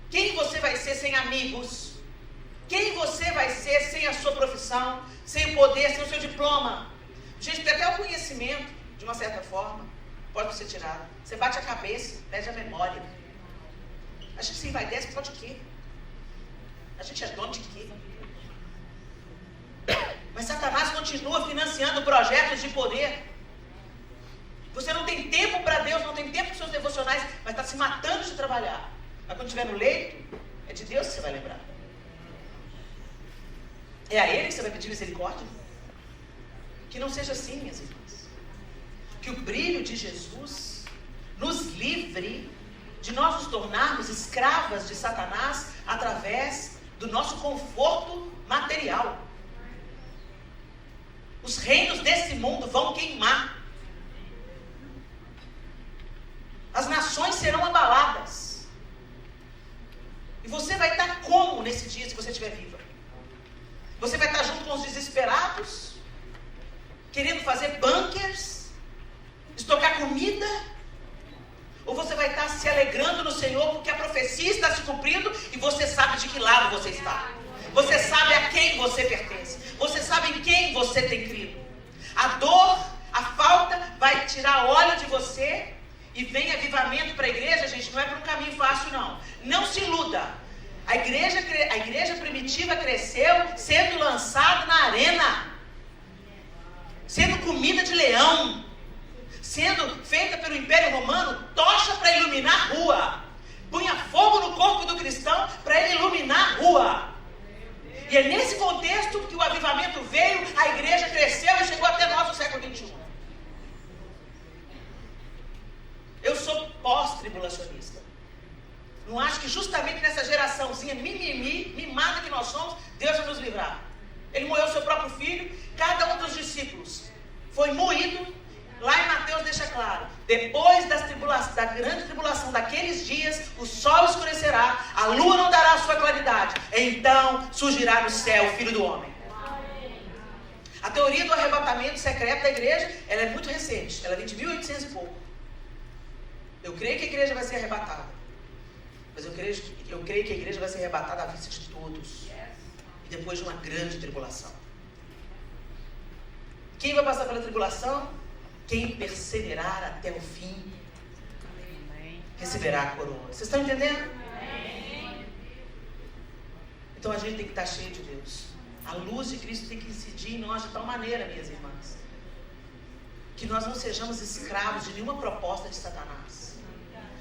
Quem você vai ser sem amigos? Quem você vai ser sem a sua profissão, sem o poder, sem o seu diploma? Gente, até o conhecimento, de uma certa forma, pode ser tirado. Você bate a cabeça, perde a memória. A gente se envaidece por causa de quê? A gente é dono de quê? Mas Satanás continua financiando projetos de poder. Você não tem tempo para Deus, não tem tempo para os seus devocionais, mas está se matando de trabalhar. Mas quando estiver no leito, é de Deus que você vai lembrar. É a Ele que você vai pedir misericórdia? Que não seja assim, minhas irmãs. Que o brilho de Jesus nos livre de nós nos tornarmos escravas de Satanás através do nosso conforto material. Os reinos desse mundo vão queimar. As nações serão abaladas. E você vai estar como nesse dia, se você estiver viva? Você vai estar junto com os desesperados, querendo fazer bunkers, estocar comida? Ou você vai estar se alegrando no Senhor porque a profecia está se cumprindo e você sabe de que lado você está? Você sabe a quem você pertence. Você sabe em quem você tem crido. A dor, a falta vai tirar óleo de você e vem avivamento para a igreja, gente, não é para um caminho fácil, não. Não se iluda. A igreja primitiva cresceu sendo lançada na arena. sendo comida de leão, sendo feita pelo Império Romano, tocha para iluminar a rua. Punha fogo no corpo do cristão para ele iluminar a rua. E é nesse contexto que o avivamento veio, a igreja cresceu e chegou até nós no século XXI. Eu sou pós-tribulacionista. Não acho que justamente nessa geraçãozinha mimimi, mimada que nós somos, Deus vai nos livrar. Ele moeu seu próprio filho, cada um dos discípulos foi moído. Lá em Mateus deixa claro, depois da grande tribulação daqueles dias, o sol escurecerá, a lua não dará a sua claridade, então surgirá no céu o Filho do Homem. A teoria do arrebatamento secreto da igreja, ela é muito recente, ela vem de 1800 e pouco. Eu creio que a igreja vai ser arrebatada, mas eu creio que a igreja vai ser arrebatada à vista de todos, e depois de uma grande tribulação. Quem vai passar pela tribulação? Quem perseverar até o fim receberá a coroa. Vocês estão entendendo? Então a gente tem que estar cheio de Deus. A luz de Cristo tem que incidir em nós de tal maneira, minhas irmãs, que nós não sejamos escravos de nenhuma proposta de Satanás.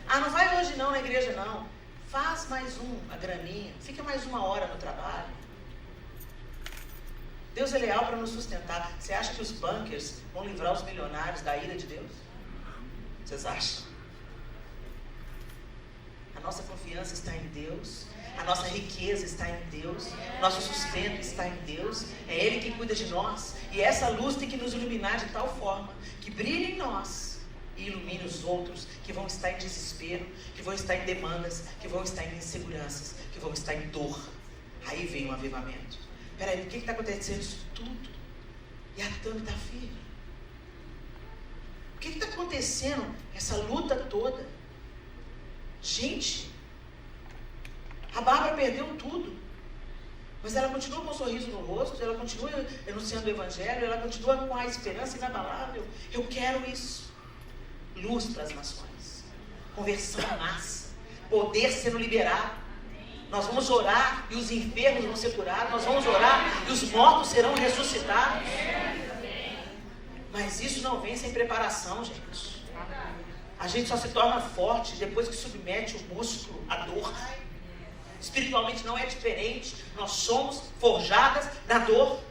Ah, não vai hoje não na igreja não. Faz mais a graninha. Fica mais 1 hora no trabalho. Deus é leal para nos sustentar. Você acha que os bunkers vão livrar os milionários da ira de Deus? Vocês acham? A nossa confiança está em Deus. A nossa riqueza está em Deus. Nosso sustento está em Deus. É Ele que cuida de nós. E essa luz tem que nos iluminar de tal forma que brilhe em nós e ilumine os outros que vão estar em desespero, que vão estar em demandas, que vão estar em inseguranças, que vão estar em dor. Aí vem um avivamento. Peraí, por que está acontecendo isso tudo? E a Tami está firme. O que está acontecendo? Essa luta toda. Gente, a Bárbara perdeu tudo. Mas ela continua com um sorriso no rosto, ela continua anunciando o Evangelho, ela continua com a esperança inabalável. Eu quero isso. Luz para as nações. Conversão em massa. Poder sendo liberado. Nós vamos orar e os enfermos vão ser curados. Nós vamos orar e os mortos serão ressuscitados. Mas isso não vem sem preparação, gente. A gente só se torna forte depois que submete o músculo à dor. Espiritualmente não é diferente. Nós somos forjadas na dor.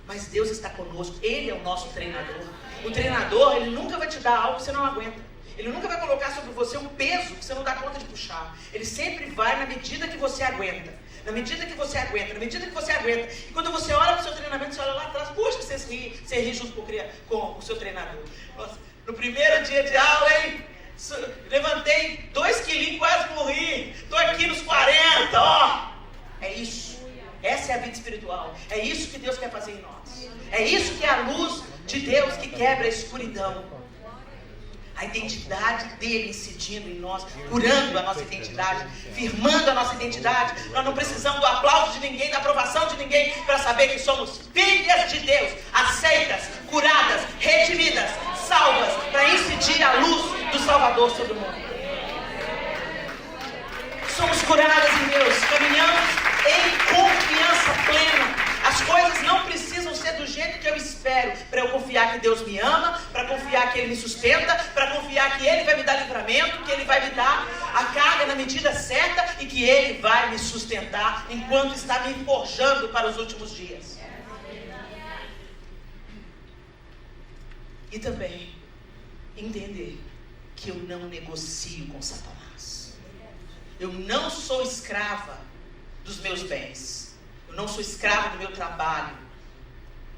Mas Deus está conosco. Ele é o nosso treinador. O treinador, ele nunca vai te dar algo que você não aguenta. Ele nunca vai colocar sobre você um peso que você não dá conta de puxar. Ele sempre vai na medida que você aguenta. Na medida que você aguenta, na medida que você aguenta. E quando você olha para o seu treinamento, você olha lá atrás, puxa, você ri junto com o seu treinador. Nossa, no primeiro dia de aula, hein? Levantei 2 quilinhos, quase morri. Estou aqui nos 40, ó. É isso. Essa é a vida espiritual. É isso que Deus quer fazer em nós. É isso que é a luz de Deus que quebra a escuridão. A identidade dele incidindo em nós, curando a nossa identidade, firmando a nossa identidade. Nós não precisamos do aplauso de ninguém, da aprovação de ninguém, para saber que somos filhas de Deus, aceitas, curadas, redimidas, salvas, para incidir a luz do Salvador sobre o mundo. Somos curadas em Deus, caminhamos em confiança plena. As coisas não precisam ser do jeito que eu espero, para eu confiar que Deus me ama, para confiar que Ele me sustenta, para confiar que Ele vai me dar livramento, que Ele vai me dar a carga na medida certa e que Ele vai me sustentar enquanto está me forjando para os últimos dias. E também entender que eu não negocio com Satanás. Eu não sou escrava dos meus bens. Eu não sou escravo do meu trabalho.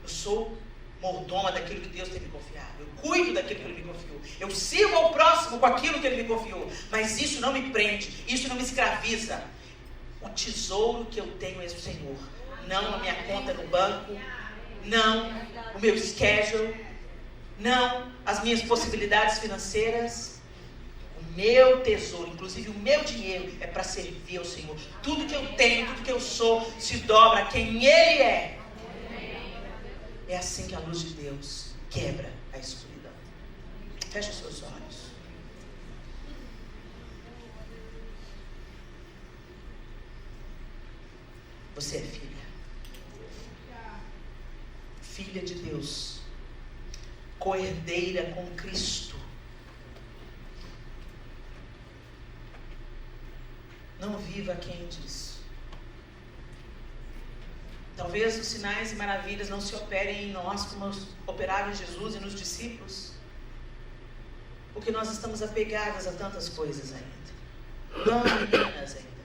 Eu sou mordoma daquilo que Deus tem me confiado. Eu cuido daquilo que Ele me confiou. Eu sirvo ao próximo com aquilo que Ele me confiou. Mas isso não me prende. Isso não me escraviza. O tesouro que eu tenho é o Senhor. Não a minha conta no banco. Não o meu schedule. Não as minhas possibilidades financeiras. O meu tesouro, inclusive o meu dinheiro, é para servir ao Senhor. Tudo que eu tenho, tudo que eu sou, se dobra a quem Ele é. É assim que a luz de Deus quebra a escuridão. Feche os seus olhos. Você é filha. filha de Deus, co-herdeira com Cristo. Não viva aquém disso. Talvez os sinais e maravilhas não se operem em nós como operaram em Jesus e nos discípulos, porque nós estamos apegadas a tantas coisas ainda, tão meninas ainda,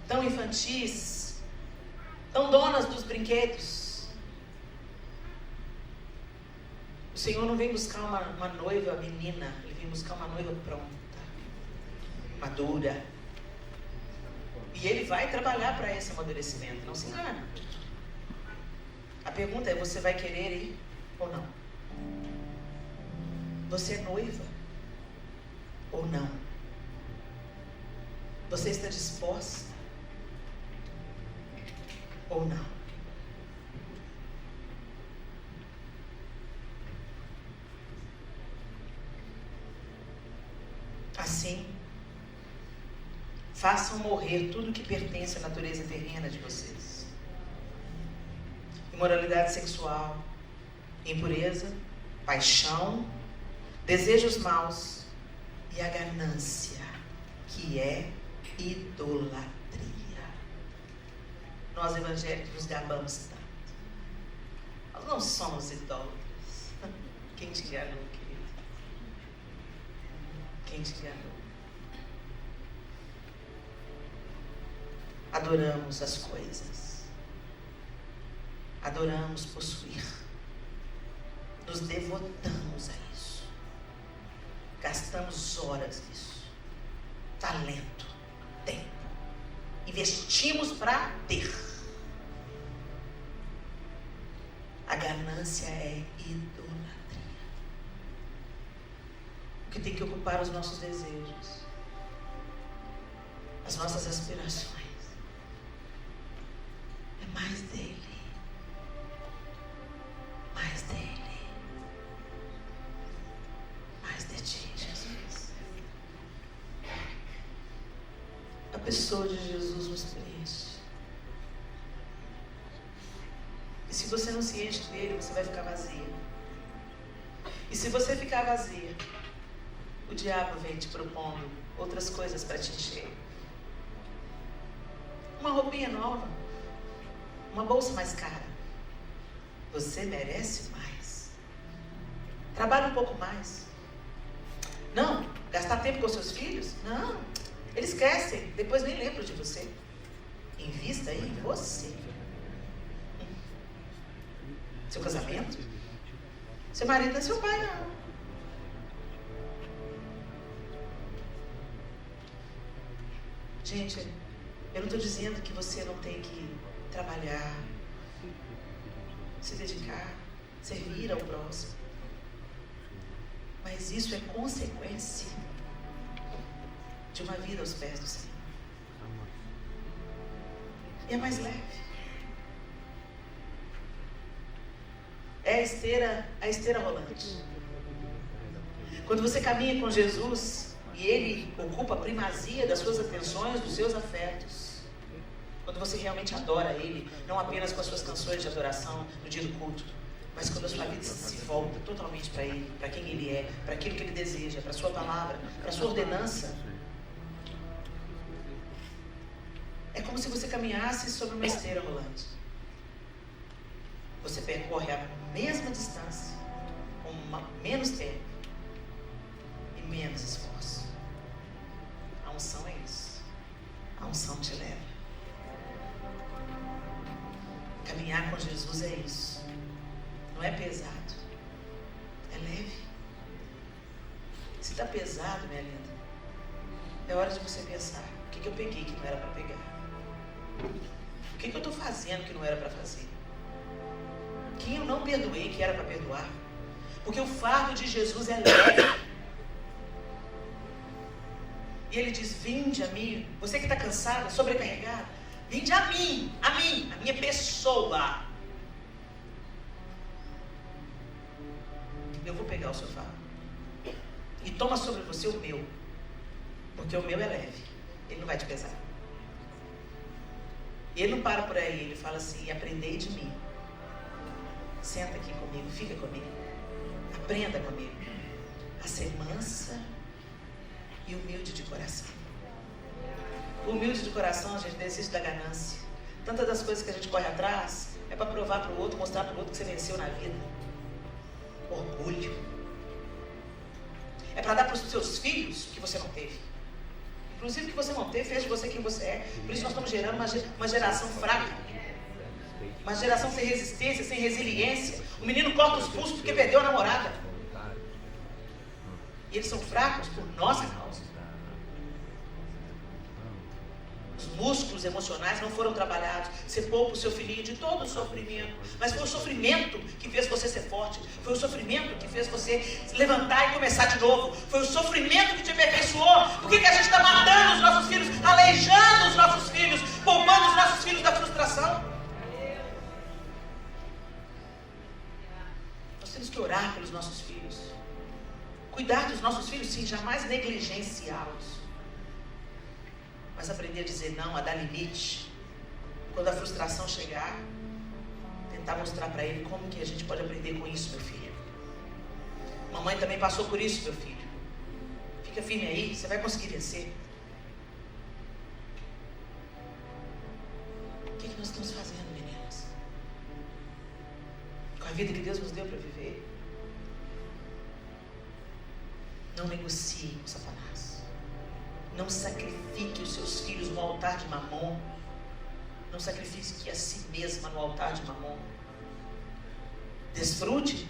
tão infantis, tão donas dos brinquedos. O Senhor não vem buscar uma noiva menina, Ele vem buscar uma noiva pronta, madura. E Ele vai trabalhar para esse amadurecimento, não se engana. A pergunta é, você vai querer ir ou não? Você é noiva ou não? Você está disposta ou não? Assim, façam morrer tudo que pertence à natureza terrena de vocês. Imoralidade sexual, impureza, paixão, desejos maus e a ganância, que é idolatria. Nós evangélicos nos gabamos tanto. Nós não somos idólatras. Quem te enganou, querido? Quem te enganou? Adoramos as coisas. Adoramos possuir. Nos devotamos a isso. Gastamos horas nisso. Talento, tempo. Investimos para ter. A ganância é idolatria. O que tem que ocupar os nossos desejos, as nossas aspirações, é mais dele. Mais dele. Mais de ti, Jesus. A pessoa de Jesus nos preenche. E se você não se enche dele, você vai ficar vazia. E se você ficar vazia, o diabo vem te propondo outras coisas para te encher. Uma roupinha nova, uma bolsa mais cara. Você merece mais. Trabalhe um pouco mais. Não, gastar tempo com seus filhos? Não, eles crescem, depois nem lembram de você. Invista aí em você. Seu casamento? Seu marido não é seu pai, não. Gente, eu não estou dizendo que você não tem que trabalhar, se dedicar, servir ao próximo. Mas isso é consequência de uma vida aos pés do Senhor. E é mais leve. É a esteira rolante. Quando você caminha com Jesus e Ele ocupa a primazia das suas atenções, dos seus afetos, quando você realmente adora Ele, não apenas com as suas canções de adoração no dia do culto, mas quando a sua vida se volta totalmente para Ele, para quem Ele é, para aquilo que Ele deseja, para a sua palavra, para a sua ordenança, é como se você caminhasse sobre uma esteira rolante. Você percorre a mesma distância, com menos tempo e menos esforço. A unção é isso. A unção te leva. Caminhar com Jesus é isso. Não é pesado, é leve. Se está pesado, minha linda, é hora de você pensar: o que eu peguei que não era para pegar? O que eu estou fazendo que não era para fazer? Quem eu não perdoei que era para perdoar? Porque o fardo de Jesus é leve. E Ele diz: vinde a mim. Você que está cansado, sobrecarregado, vinde a mim, a minha pessoa. Eu vou pegar o seu fardo e toma sobre você o meu, porque o meu é leve, ele não vai te pesar. E Ele não para por aí, Ele fala assim: aprendei de mim, Senta aqui comigo, fica comigo. Aprenda comigo a ser mansa e humilde de coração. Humilde de coração, a gente desiste da ganância. Tantas das coisas que a gente corre atrás é para provar para o outro, mostrar para o outro que você venceu na vida. Orgulho. É para dar para os seus filhos o que você não teve. Inclusive o que você não teve fez de você quem você é. Por isso nós estamos gerando uma geração fraca. Uma geração sem resistência, sem resiliência. O menino corta os pulsos porque perdeu a namorada. E eles são fracos por nossa causa. Os músculos emocionais não foram trabalhados. Você poupa o seu filhinho de todo o sofrimento. Mas foi o sofrimento que fez você ser forte. Foi o sofrimento que fez você se levantar e começar de novo. Foi o sofrimento que te aperfeiçoou. Por que a gente está matando os nossos filhos, aleijando os nossos filhos, poupando os nossos filhos da frustração? Nós temos que orar pelos nossos filhos. Cuidar dos nossos filhos, sim, jamais negligenciá-los. Mas aprender a dizer não, a dar limite. Quando a frustração chegar, tentar mostrar para ele como que a gente pode aprender com isso, meu filho. Mamãe também passou por isso, meu filho. Fica firme aí, você vai conseguir vencer. O que nós estamos fazendo, meninas? Com a vida que Deus nos deu para viver. Não negocie com Satanás. Não sacrifique os seus filhos no altar de Mamon. Não sacrifique a si mesma no altar de Mamon. Desfrute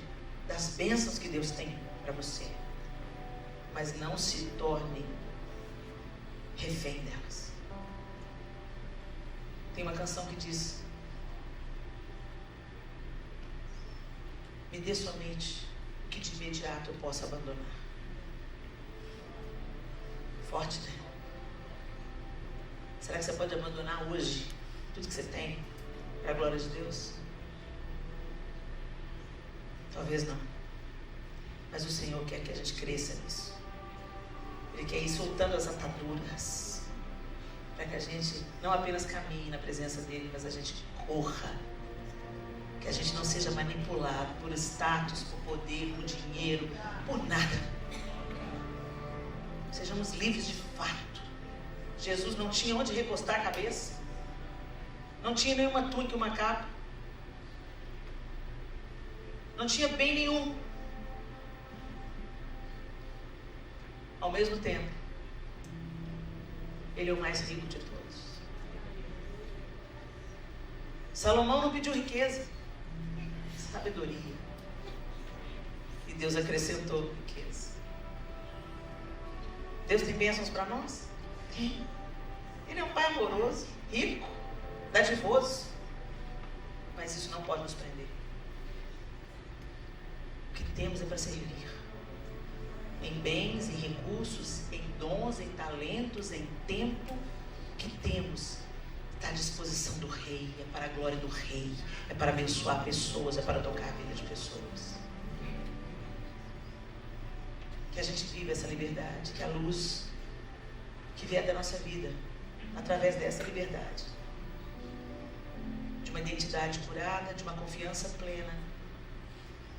das bênçãos que Deus tem para você. Mas não se torne refém delas. Tem uma canção que diz: me dê somente o que de imediato eu possa abandonar. Forte, né? Será que você pode abandonar hoje tudo que você tem para a glória de Deus? Talvez não. Mas o Senhor quer que a gente cresça nisso. Ele quer ir soltando as ataduras para que a gente não apenas caminhe na presença dele, mas a gente corra. Que a gente não seja manipulado por status, por poder, por dinheiro, por nada. Sejamos livres de fato. Jesus não tinha onde recostar a cabeça. Não tinha nenhuma túnica, uma capa. Não tinha bem nenhum. Ao mesmo tempo, ele é o mais rico de todos. Salomão não pediu riqueza, sabedoria. E Deus acrescentou riqueza. Deus tem bênçãos para nós? Tem. Ele é um pai amoroso, rico, dadivoso. Mas isso não pode nos prender. O que temos é para servir. Em bens, em recursos, em dons, em talentos, em tempo. O que temos está à disposição do Rei. É para a glória do Rei. É para abençoar pessoas. É para tocar a vida de pessoas. Que a gente viva essa liberdade, que a luz que vier da nossa vida, através dessa liberdade, de uma identidade curada, de uma confiança plena,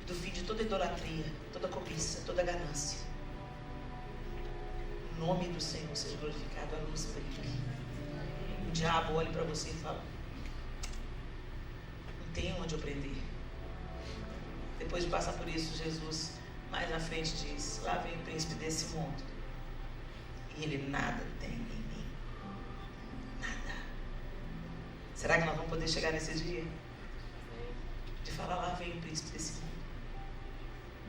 e do fim de toda idolatria, toda cobiça, toda ganância. O nome do Senhor seja glorificado, a luz brilhe. O diabo olha para você e fala: não tenho onde eu prender. Depois de passar por isso, Jesus mais na frente diz: lá vem o príncipe desse mundo, e ele nada tem em mim. Nada. Será que nós vamos poder chegar nesse dia? De falar: lá vem o príncipe desse mundo,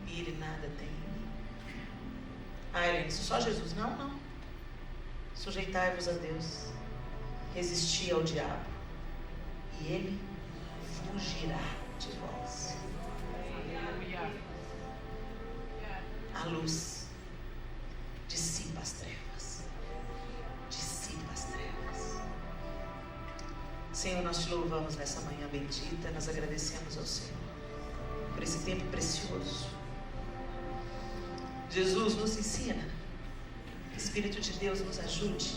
e ele nada tem em mim. Ah, Helene, isso só Jesus? Não, não. Sujeitai-vos a Deus, resisti ao diabo, e ele fugirá de vós. A luz dissipa as trevas. Dissipa as trevas. Senhor, nós te louvamos nessa manhã bendita. Nós agradecemos ao Senhor por esse tempo precioso. Jesus nos ensina. Que o Espírito de Deus nos ajude.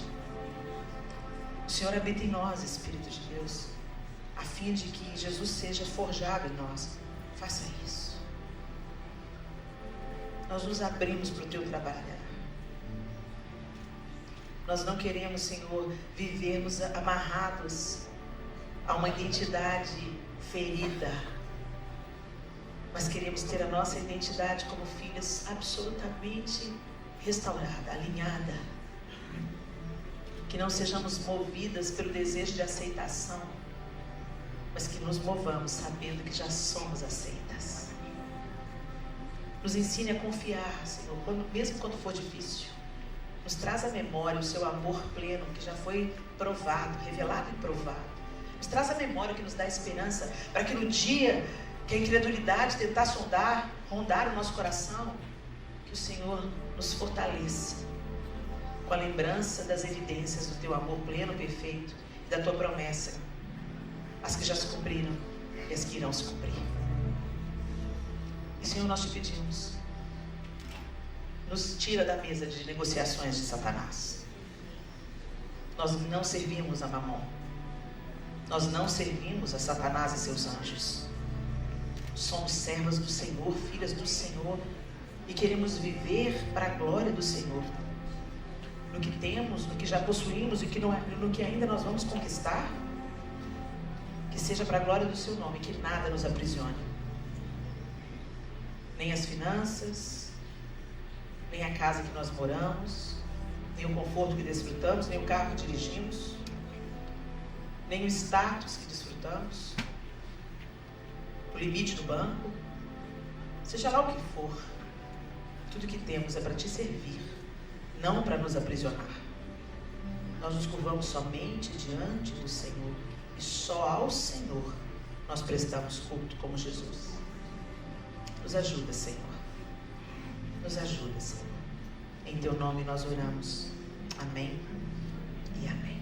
O Senhor habita em nós, Espírito de Deus, a fim de que Jesus seja forjado em nós. Faça isso. Nós nos abrimos para o teu trabalho. Nós não queremos, Senhor, vivermos amarrados a uma identidade ferida, mas queremos ter a nossa identidade como filhas absolutamente restaurada, alinhada. Que não sejamos movidas pelo desejo de aceitação, mas que nos movamos sabendo que já somos aceitas. Nos ensine a confiar, Senhor, mesmo quando for difícil. Nos traz à memória o seu amor pleno, que já foi provado, revelado e provado. Nos traz à memória o que nos dá esperança, para que no dia que a incredulidade tentar rondar o nosso coração, que o Senhor nos fortaleça com a lembrança das evidências do teu amor pleno, perfeito, e da tua promessa, as que já se cumpriram e as que irão se cumprir. E Senhor, nós te pedimos, nos tira da mesa de negociações de Satanás. Nós não servimos a Mamon. Nós não servimos a Satanás e seus anjos. Somos servas do Senhor, filhas do Senhor, e queremos viver para a glória do Senhor. No que temos, no que já possuímos e no que ainda nós vamos conquistar, que seja para a glória do seu nome, que nada nos aprisione. Nem as finanças, nem a casa que nós moramos, nem o conforto que desfrutamos, nem o carro que dirigimos, nem o status que desfrutamos, o limite do banco, seja lá o que for, tudo que temos é para te servir, não para nos aprisionar. Nós nos curvamos somente diante do Senhor, e só ao Senhor nós prestamos culto como Jesus. Nos ajuda, Senhor. Nos ajuda, Senhor. Em teu nome nós oramos. Amém e amém.